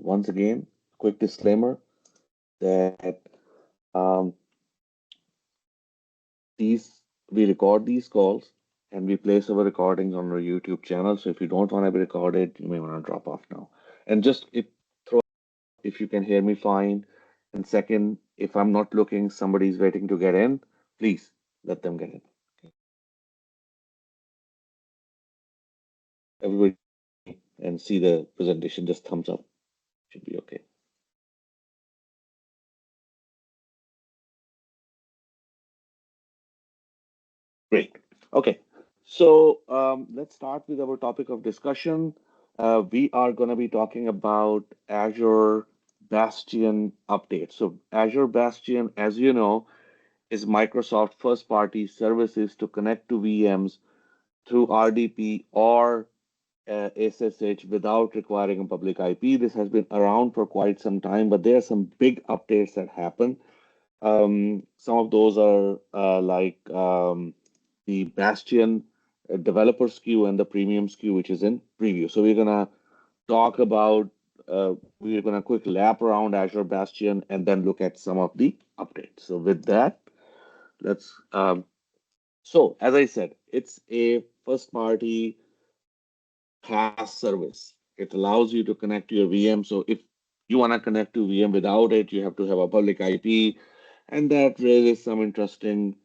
once again, quick disclaimer that um, these we record these calls and we place our recordings on our YouTube channel. So if you don't want to be recorded, you may want to drop off now. And just if you can hear me fine. And second, if I'm not looking, somebody's waiting to get in, please let them get in. Everybody and see the presentation, just thumbs up. Should be okay. Great. Okay. So let's start with our topic of discussion. We are going to be talking about Azure Bastion update. So Azure Bastion, as you know, is Microsoft first-party services to connect to VMs through RDP or SSH without requiring a public IP. This has been around for quite some time, but there are some big updates that happen. Some of those are the Bastion developer SKU and the premium SKU, which is in preview. So we're gonna talk about we're gonna quick lap around Azure Bastion and then look at some of the updates. So with that, let's so as I said, it's a first party PaaS service. It allows you to connect to your VM. So if you want to connect to VM without it, you have to have a public IP, and that raises some interesting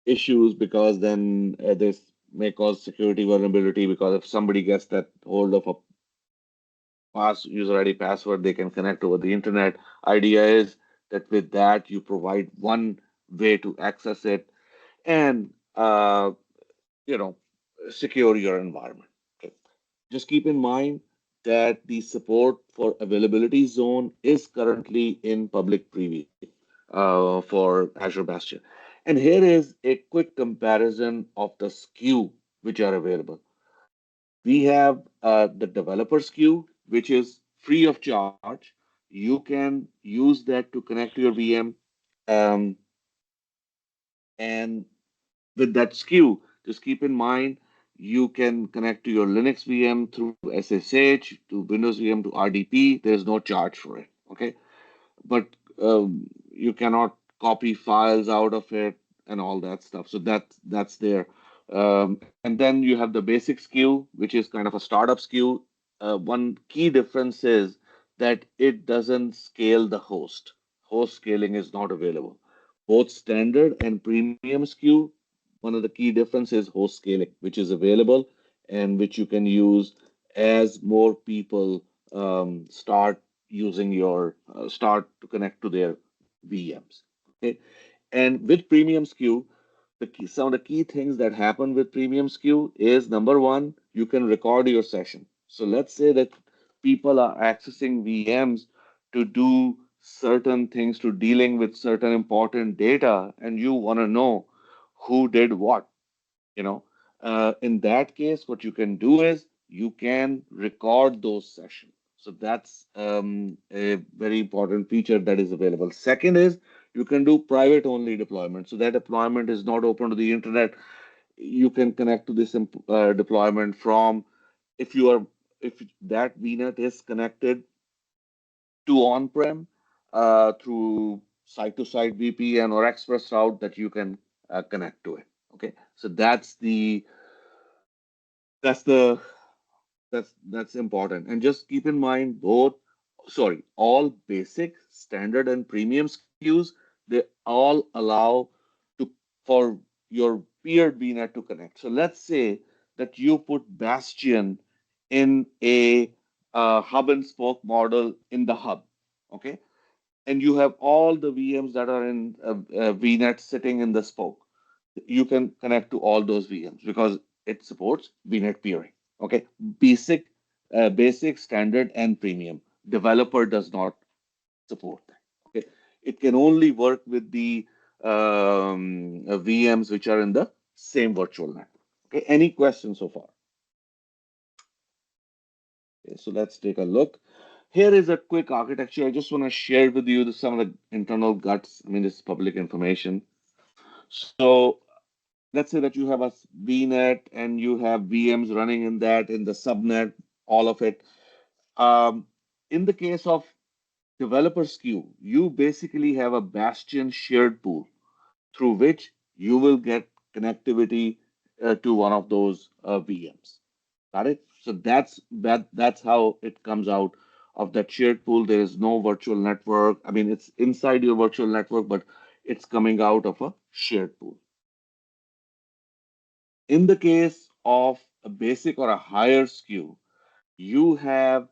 issues because then this may cause security vulnerability because if somebody gets that hold of a pass user ID password, they can connect over the internet. Idea is that with that you provide one way to access it and you know secure your environment. Okay. Just keep in mind that the support for availability zone is currently in public preview for Azure Bastion. And here is a quick comparison of the SKU which are available. We have the developer SKU, which is free of charge. You can use that to connect to your VM. Um, and with that SKU, just keep in mind you can connect to your Linux VM through SSH, to Windows VM, to RDP. There's no charge for it. Okay. But you cannot copy files out of it and all that stuff. So that's there. And then you have the basic SKU, which is kind of a startup SKU. One key difference is that it doesn't scale the host. Host scaling is not available. Both standard and premium SKU, one of the key differences is host scaling, which is available and which you can use as more people start using your start to connect to their VMs. Okay, and with premium SKU, some of the key things that happen with premium SKU is number one, you can record your session. So let's say that people are accessing VMs to do certain things, to dealing with certain important data, and you want to know who did what. You know, in that case, what you can do is you can record those sessions. So that's a very important feature that is available. Second is you can do private only deployment. So that deployment is not open to the internet. You can connect to this deployment from if you are if that VNet is connected to on-prem through site-to-site VPN or express route that you can connect to it. Okay, so that's the that's important. And just keep in mind both, sorry, all basic, standard, and premium SKUs, they all allow to for your peered VNet to connect. So let's say that you put Bastion in a hub and spoke model in the hub, okay? And you have all the VMs that are in VNet sitting in the spoke. You can connect to all those VMs because it supports VNet peering. Okay, basic, standard, and premium. Developer does not support that. Okay, it can only work with the VMs which are in the same virtual network. Okay, any questions so far? Okay, so let's take a look. Here is a quick architecture. I just want to share with you some of the internal guts. I mean, this is public information. So let's say that you have a VNet and you have VMs running in that in the subnet, all of it. Um, In the case of developer SKU, you basically have a Bastion shared pool through which you will get connectivity to one of those VMs. Got it? So that's how it comes out of that shared pool. There is no virtual network. I mean, it's inside your virtual network, but it's coming out of a shared pool. In the case of a basic or a higher SKU, you have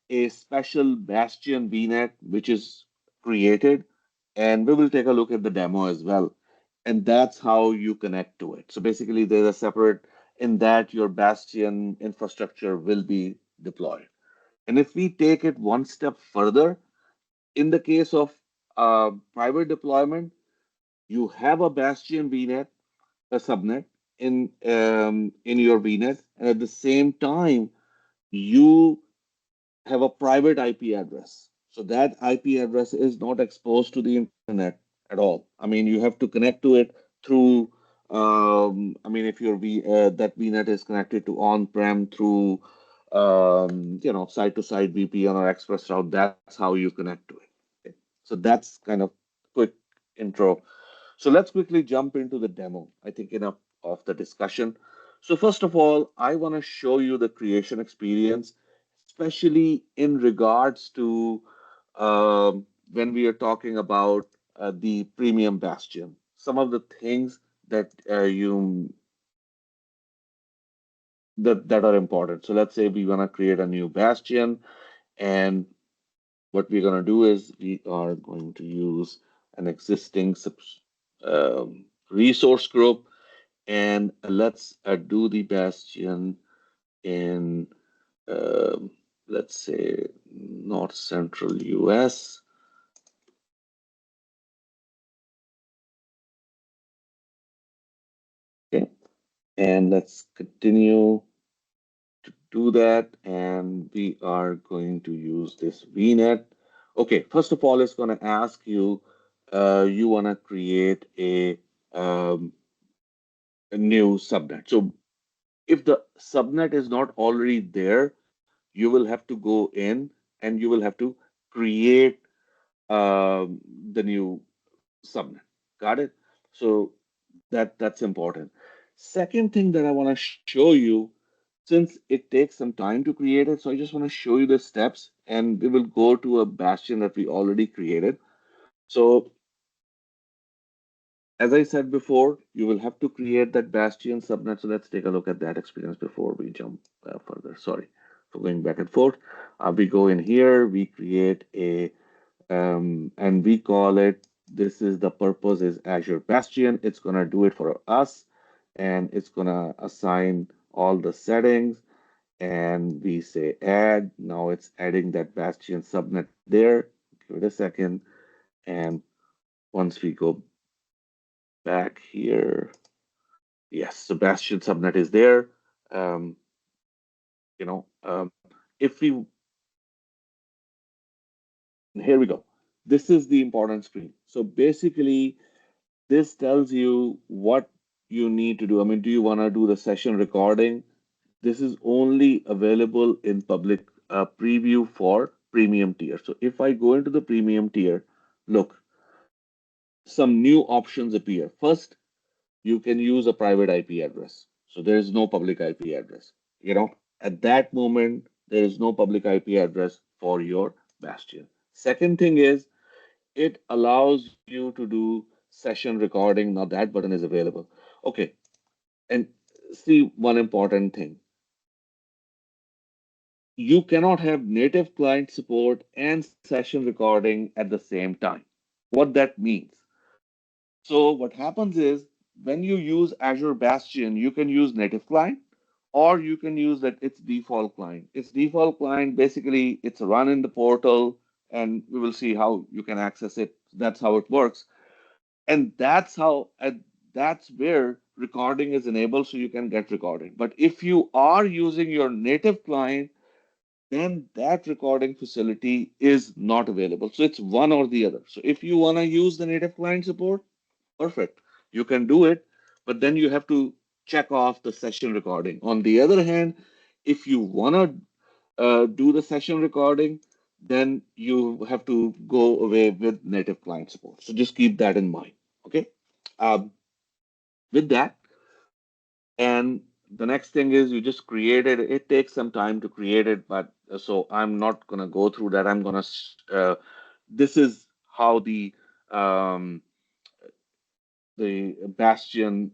a special Bastion VNet which is created, and we will take a look at the demo as well. And that's how you connect to it. So basically, there's a separate in that your Bastion infrastructure will be deployed. And if we take it one step further, in the case of private deployment, you have a Bastion VNet, a subnet in your VNet, and at the same time, you have a private IP address. So that IP address is not exposed to the internet at all. I mean, you have to connect to it through. I mean, if your that VNet is connected to on-prem through, site-to-site VPN or Express route, that's how you connect to it. Okay. So that's kind of quick intro. So let's quickly jump into the demo. I think enough of the discussion. So first of all, I want to show you the creation experience, especially in regards to when we are talking about the premium bastion. Some of the things that that are important. So let's say we want to create a new bastion, and what we're going to do is we are going to use an existing resource group, and let's do the bastion in um, let's say north central US. Okay, and let's continue to do that, and we are going to use this VNet. Okay, first of all, it's going to ask you, you want to create a new subnet. So if the subnet is not already there, you will have to go in and you will have to create the new subnet. Got it? So that's important. Second thing that I want to show you, since it takes some time to create it, so I just want to show you the steps, and we will go to a bastion that we already created. So as I said before, you will have to create that bastion subnet. So let's take a look at that experience before we jump further. Sorry for going back and forth. We go in here, we create a and we call it, this is the purpose is Azure Bastion. It's going to do it for us, and it's going to assign all the settings, and we say add. Now it's adding that Bastion subnet there. Give it a second. And once we go back here, yes, so Bastion subnet is there. Um, if we, here we go. This is the important screen. So basically, this tells you what you need to do. I mean, do you want to do the session recording? This is only available in public preview for premium tier. So if I go into the premium tier, look, some new options appear. First, you can use a private IP address. So there is no public IP address. At that moment, there is no public IP address for your Bastion. Second thing is, it allows you to do session recording. Now that button is available. Okay, and see one important thing. You cannot have native client support and session recording at the same time. What that means. So what happens is when you use Azure Bastion, you can use native client or you can use that its default client. Its default client, basically it's run in the portal, and we will see how you can access it. That's how it works. And that's where recording is enabled, so you can get recording. But if you are using your native client, then that recording facility is not available. So it's one or the other. So if you want to use the native client support, perfect, you can do it, but then you have to check off the session recording. On the other hand, if you want to do the session recording, then you have to go away with native client support. So just keep that in mind. Okay. Um, with that, and the next thing is you just create it. It takes some time to create it, but so I'm not gonna go through that. I'm gonna. This is how um, the Bastion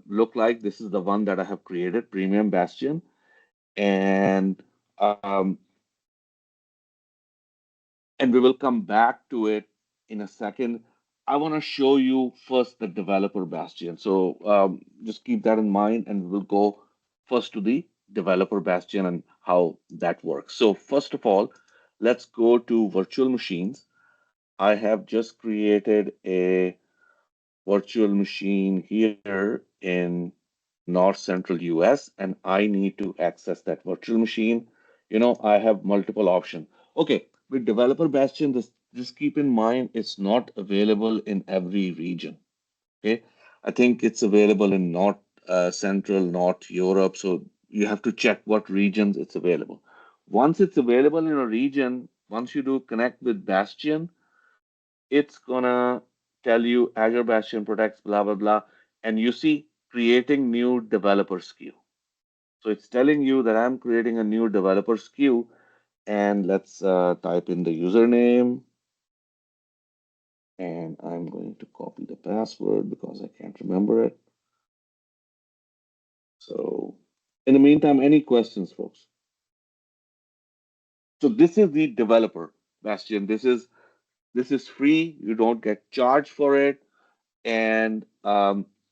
look like. This is the one that I have created, Premium Bastion, and um, and we will come back to it in a second. I want to show you first the developer Bastion. So just keep that in mind, and we'll go first to the developer Bastion and how that works. So first of all, let's go to virtual machines. I have just created a virtual machine here in North Central US, and I need to access that virtual machine. I have multiple options. Okay, with Developer Bastion, this just keep in mind it's not available in every region. Okay, I think it's available in North Central, North Europe, so you have to check what regions it's available. Once it's available in a region, once you do connect with Bastion, it's gonna tell you Azure Bastion protects blah blah blah, and you see creating new developer SKU. So it's telling you that I'm creating a new developer SKU, and let's type in the username, and I'm going to copy the password because I can't remember it. So in the meantime, any questions, folks? So this is the developer Bastion. This is free. You don't get charged for it, and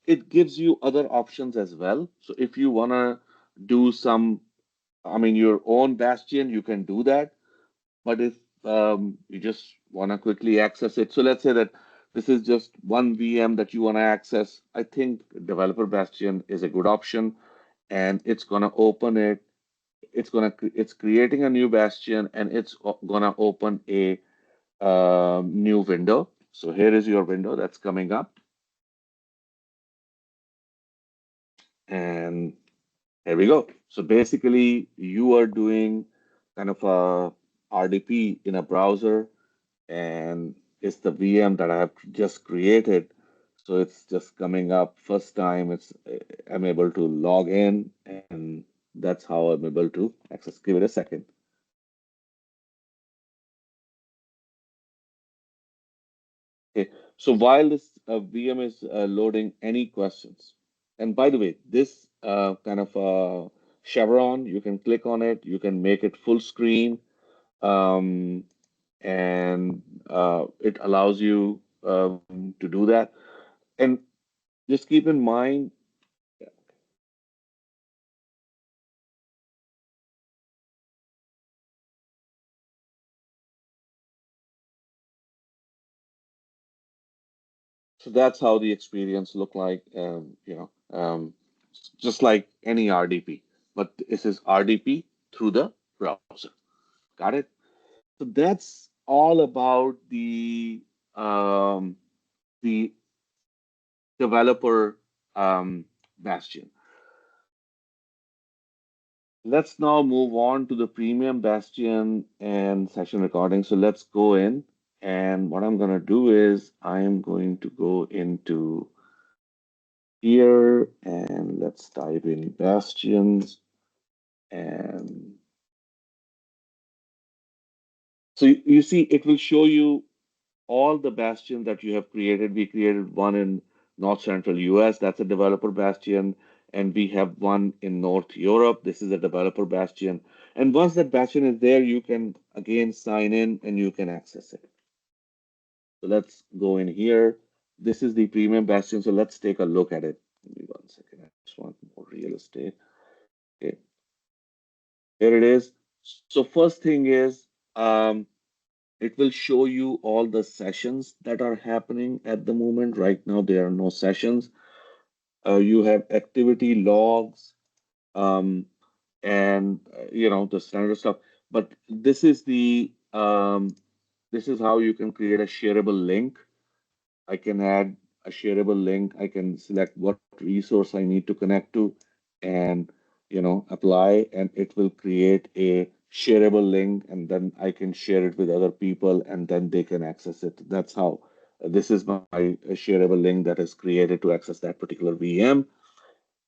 it gives you other options as well. So if you wanna do some, I mean, your own Bastion, you can do that. But if you just wanna quickly access it, so let's say that this is just one VM that you wanna access, I think Developer Bastion is a good option, and it's gonna open it. It's creating a new Bastion, and it's gonna open a new window. So here is your window that's coming up, and here we go. So basically, you are doing kind of a RDP in a browser, and it's the VM that I have just created. So it's just coming up first time. I'm able to log in, and that's how I'm able to access. Give it a second. Okay. So while this VM is loading, any questions? And by the way, this kind of chevron, you can click on it. You can make it full screen. Um, and it allows you to do that. And just keep in mind, so that's how the experience look like, just like any RDP, but this is RDP through the browser. Got it? So that's all about the developer bastion. Let's now move on to the premium bastion and session recording. So let's go in. And what I'm going to do is I'm going to go into here and let's type in bastions. And so you see, it will show you all the bastions that you have created. We created one in North Central US, that's a developer bastion, and we have one in North Europe. This is a developer bastion. And once that bastion is there, you can again sign in and you can access it. So let's go in here. This is the premium bastion. So let's take a look at it. Give me 1 second. I just want more real estate. Okay, here it is. So first thing is, um, it will show you all the sessions that are happening at the moment. Right now, there are no sessions. You have activity logs, um, and the standard stuff. But this is how you can create a shareable link. I can add a shareable link. I can select what resource I need to connect to, and apply, and it will create a shareable link, and then I can share it with other people, and then they can access it. That's how this is my shareable link that is created to access that particular VM.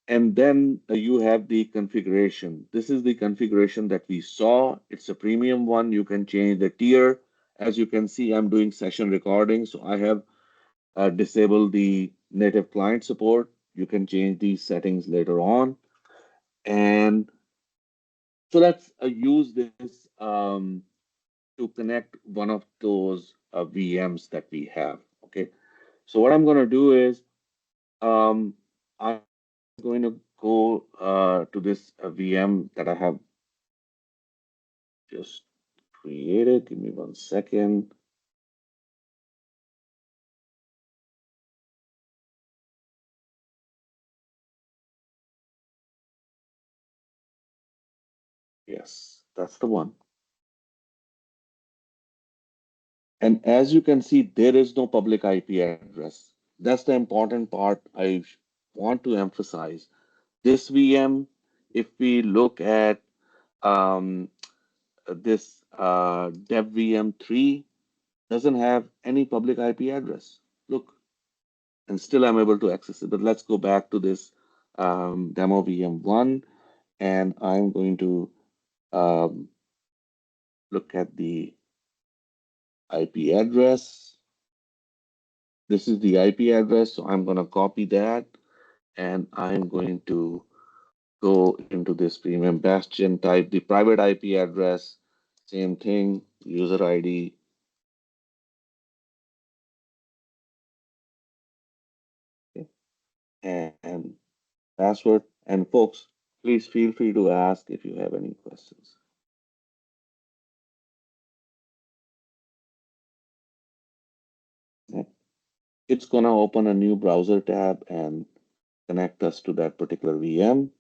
And then you have the configuration. This is the configuration that we saw. It's a premium one. You can change the tier. As you can see, I'm doing session recording, so I have disabled the native client support. You can change these settings later on. And so let's use this to connect one of those VMs that we have. Okay. So what I'm going to do is I'm going to go to this VM that I have just created. Give me 1 second. Yes, that's the one. And as you can see, there is no public IP address. That's the important part I want to emphasize. This VM, if we look at um, this dev VM3, doesn't have any public IP address. Look, and still I'm able to access it. But let's go back to this demo VM1, and I'm going to um, look at the IP address. This is the IP address, so I'm going to copy that, and I'm going to go into this premium bastion, type the private IP address, same thing, user ID, okay, and password. And folks, please feel free to ask if you have any questions. Okay. It's going to open a new browser tab and connect us to that particular VM.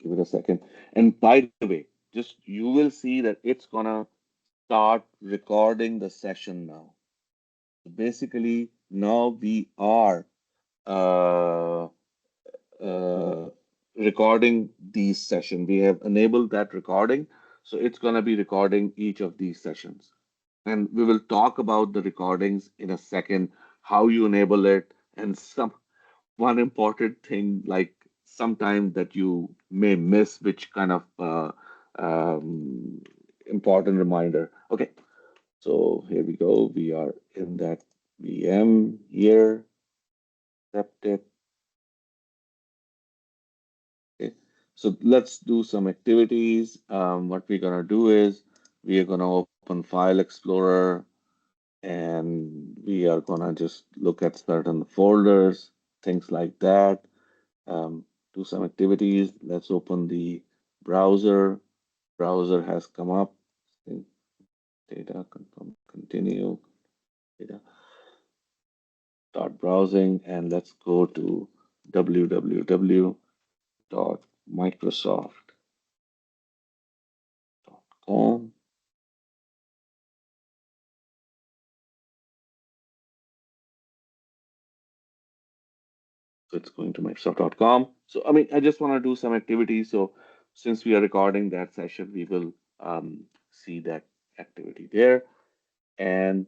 Give it a second. And by the way, just you will see that it's going to start recording the session now. Basically, now we are uh, uh, recording these sessions. We have enabled that recording, so it's going to be recording each of these sessions. And we will talk about the recordings in a second, how you enable it, and some one important thing like sometime that you may miss, which kind of important reminder. Okay, so here we go. We are in that VM here, accepted. Okay, so let's do some activities. What we're gonna do is we are gonna open File Explorer, and we are gonna just look at certain folders, things like that. Um, do some activities. Let's open the browser. Browser has come up. Data, confirm, continue. Data, start browsing, and let's go to www.microsoft.com. So it's going to Microsoft.com. So, I mean, I just want to do some activity. So since we are recording that session, we will see that activity there. And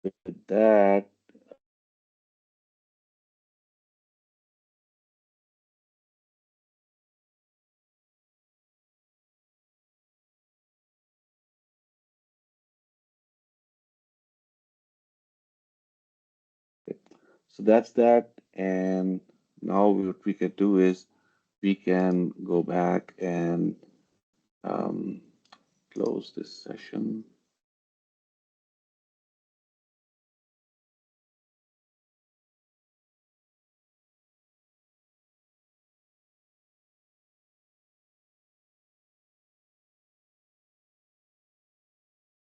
with that, so that's that. And now what we can do is we can go back and um, close this session.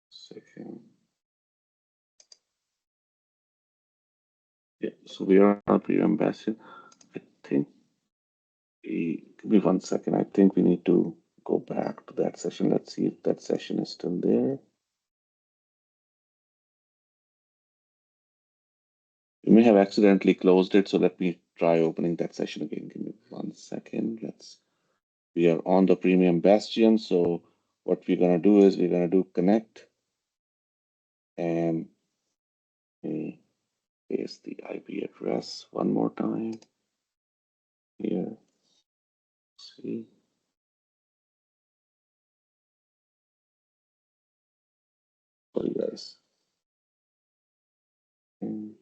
Second. Yeah, so we are on Premium Bastion. I think give me 1 second. I think we need to go back to that session. Let's see if that session is still there. You may have accidentally closed it, so let me try opening that session again. Give me 1 second. We are on the Premium Bastion, so what we're gonna do is we're gonna do connect and paste the IP address one more time here. See, for you guys. And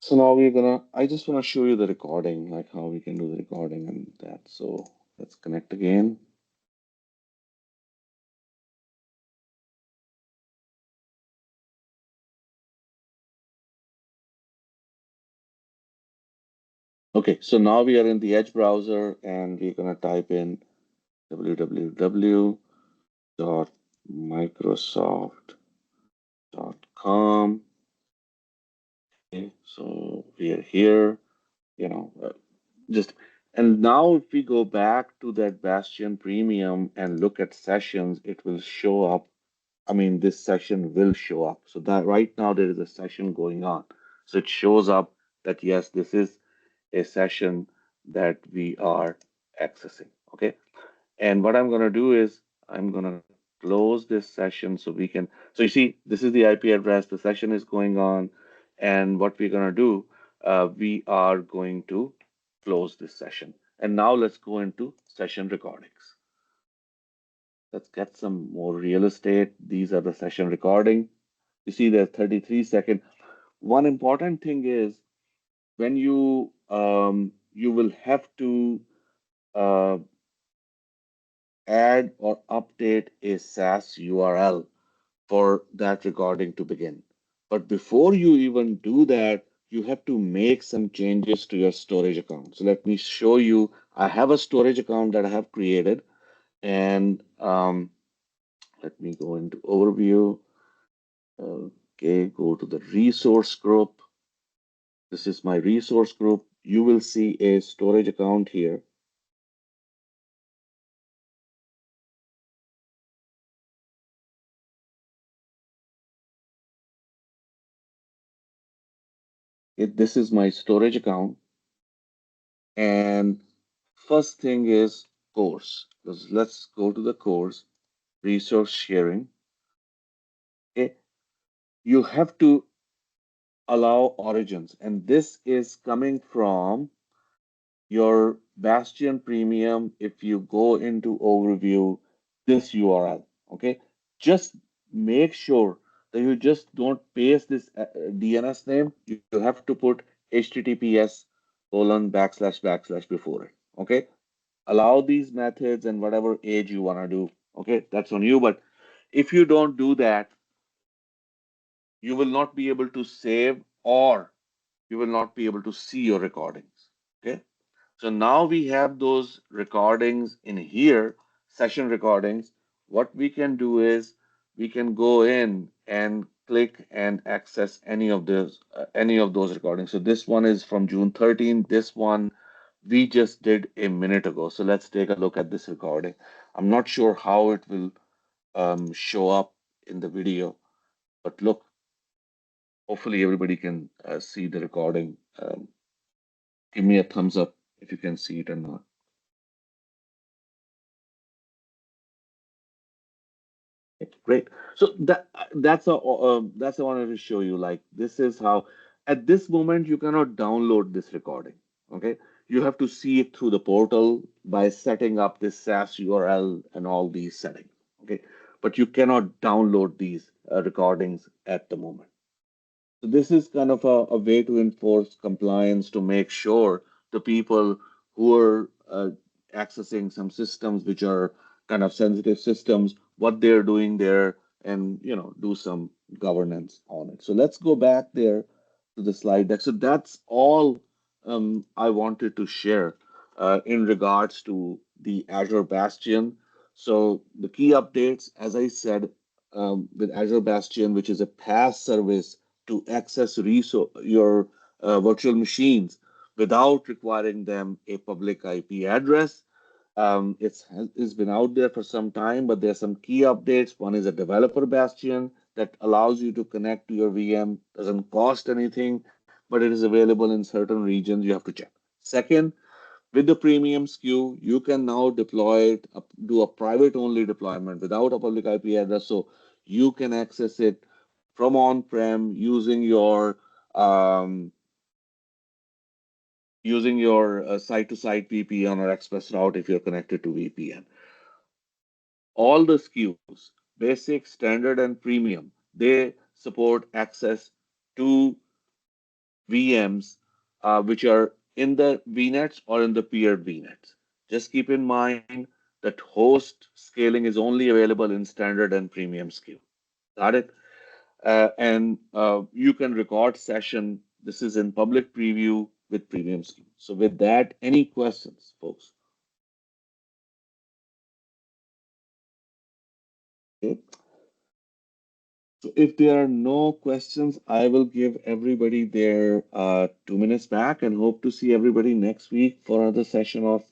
so now I just wanna show you the recording, like how we can do the recording and that. So let's connect again. Okay, so now we are in the Edge browser and we're gonna type in www.microsoft.com. Okay, so we are here, you know, just and now if we go back to that Bastion Premium and look at sessions, it will show up. I mean, this session will show up. So that right now there is a session going on. So it shows up that yes, this is a session that we are accessing. Okay. And what I'm going to do is I'm going to close this session so we can. So you see, this is the IP address. The session is going on. And what we're going to do, we are going to close this session. And now let's go into session recordings. Let's get some more real estate. These are the session recording. You see there's 33 seconds. One important thing is when you will have to uh, add or update a SaaS URL for that recording to begin. But before you even do that, you have to make some changes to your storage account. So let me show you. I have a storage account that I have created, and let me go into overview. Okay, go to the resource group. This is my resource group. You will see a storage account here. This is my storage account. And first thing is course. Let's go to the course, resource sharing. Okay. You have to allow origins. And this is coming from your Bastion Premium. If you go into overview, this URL. Okay. Just make sure that you just don't paste this DNS name. You have to put HTTPS colon backslash backslash before it. Okay. Allow these methods and whatever age you want to do. Okay, that's on you. But if you don't do that, you will not be able to save or you will not be able to see your recordings. Okay, so now we have those recordings in here, session recordings. What we can do is we can go in and click and access any of those recordings. So this one is from June 13th. This one we just did a minute ago. So let's take a look at this recording. I'm not sure how it will show up in the video, but look, hopefully everybody can see the recording. Give me a thumbs up if you can see it or not. Okay, great. So that's I wanted to show you. Like this is how at this moment you cannot download this recording. Okay, you have to see it through the portal by setting up this SaaS URL and all these settings. Okay, but you cannot download these recordings at the moment. So this is kind of a way to enforce compliance to make sure the people who are accessing some systems which are kind of sensitive systems, what they're doing there, and do some governance on it. So let's go back there to the slide deck. So that's all I wanted to share in regards to the Azure Bastion. So the key updates, as I said, with Azure Bastion, which is a PaaS service to access your virtual machines. without requiring them a public IP address. It's been out there for some time, but there's some key updates. One is a developer bastion that allows you to connect to your VM, doesn't cost anything, but it is available in certain regions. You have to check. Second, with the premium SKU, you can now deploy it, do a private only deployment without a public IP address. So you can access it from on-prem um, using your site-to-site VPN or express route if you're connected to VPN. All the SKUs, basic, standard, and premium, they support access to VMs which are in the VNets or in the peered VNets. Just keep in mind that host scaling is only available in standard and premium SKU. Got it? And you can record session. This is in public preview with premium SKU. So with that, any questions, folks? Okay. So if there are no questions, I will give everybody their 2 minutes back and hope to see everybody next week for another session of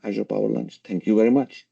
Azure Power Lunch. Thank you very much.